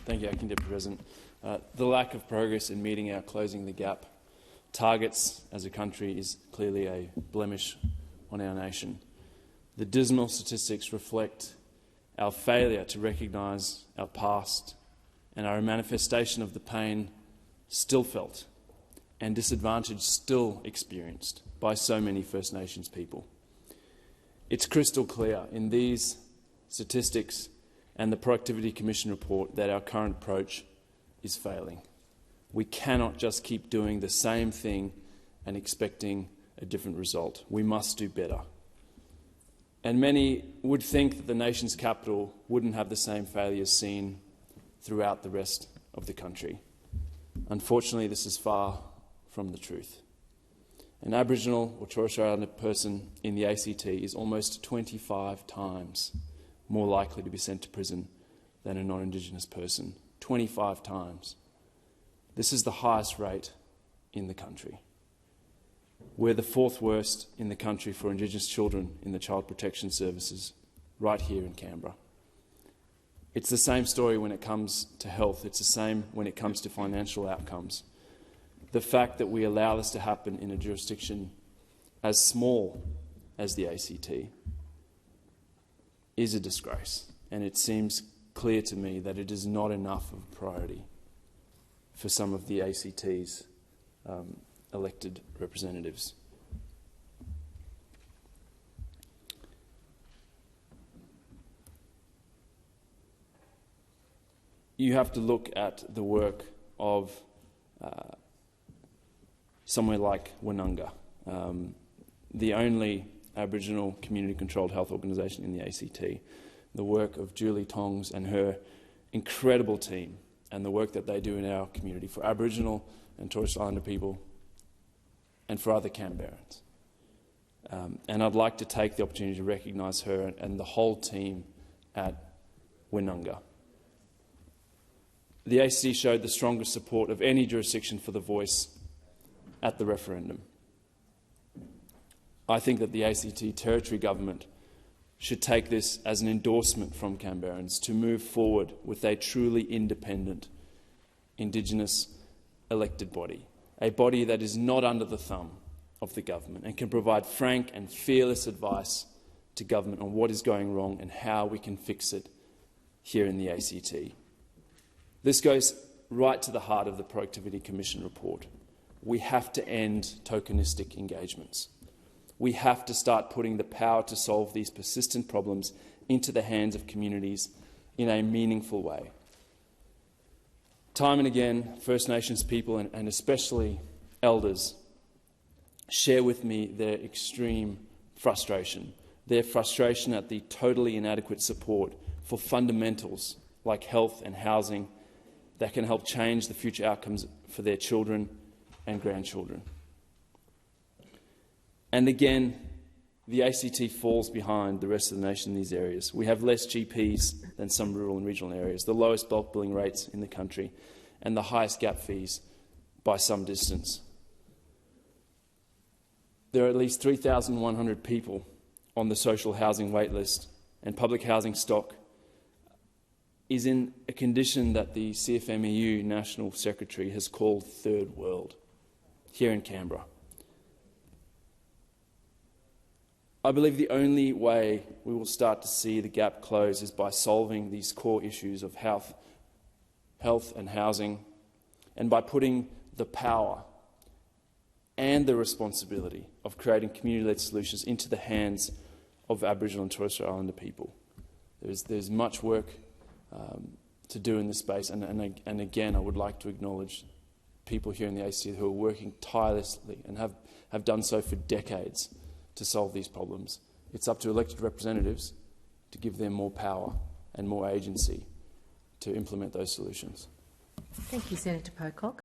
Thank you, Acting Deputy President. The lack of progress in meeting our Closing the Gap targets as a country is clearly a blemish on our nation. The dismal statistics reflect our failure to recognise our past and are a manifestation of the pain still felt and disadvantage still experienced by so many First Nations people. It's crystal clear in these statistics and the Productivity Commission report that our current approach is failing. We cannot just keep doing the same thing and expecting a different result. We must do better. And many would think that the nation's capital wouldn't have the same failures seen throughout the rest of the country. Unfortunately, this is far from the truth. An Aboriginal or Torres Strait Islander person in the ACT is almost 25 times more likely to be sent to prison than a non-Indigenous person. 25 times. This is the highest rate in the country. We're the fourth worst in the country for Indigenous children in the Child Protection Services, right here in Canberra. It's the same story when it comes to health. It's the same when it comes to financial outcomes. The fact that we allow this to happen in a jurisdiction as small as the ACT is a disgrace, and it seems clear to me that it is not enough of a priority for some of the ACT's elected representatives. You have to look at the work of somewhere like Woononga, the only Aboriginal community-controlled health organisation in the ACT, the work of Julie Tongs and her incredible team, and the work that they do in our community for Aboriginal and Torres Strait Islander people and for other Canberrans. And I'd like to take the opportunity to recognise her and the whole team at Woononga. The ACT showed the strongest support of any jurisdiction for the voice at the referendum. I think that the ACT Territory Government should take this as an endorsement from Canberrans to move forward with a truly independent Indigenous elected body, a body that is not under the thumb of the government and can provide frank and fearless advice to government on what is going wrong and how we can fix it here in the ACT. This goes right to the heart of the Productivity Commission report. We have to end tokenistic engagements. We have to start putting the power to solve these persistent problems into the hands of communities in a meaningful way. Time and again, First Nations people and especially elders share with me their extreme frustration, their frustration at the totally inadequate support for fundamentals like health and housing that can help change the future outcomes for their children and grandchildren. And again, the ACT falls behind the rest of the nation in these areas. We have less GPs than some rural and regional areas, the lowest bulk billing rates in the country, and the highest gap fees by some distance. There are at least 3,100 people on the social housing waitlist, and public housing stock is in a condition that the CFMEU National Secretary has called third world here in Canberra. I believe the only way we will start to see the gap close is by solving these core issues of health and housing, and by putting the power and the responsibility of creating community-led solutions into the hands of Aboriginal and Torres Strait Islander people. There's much work to do in this space, and again I would like to acknowledge people here in the ACT who are working tirelessly and have done so for decades to solve these problems. It's up to elected representatives to give them more power and more agency to implement those solutions. Thank you, Senator Pocock.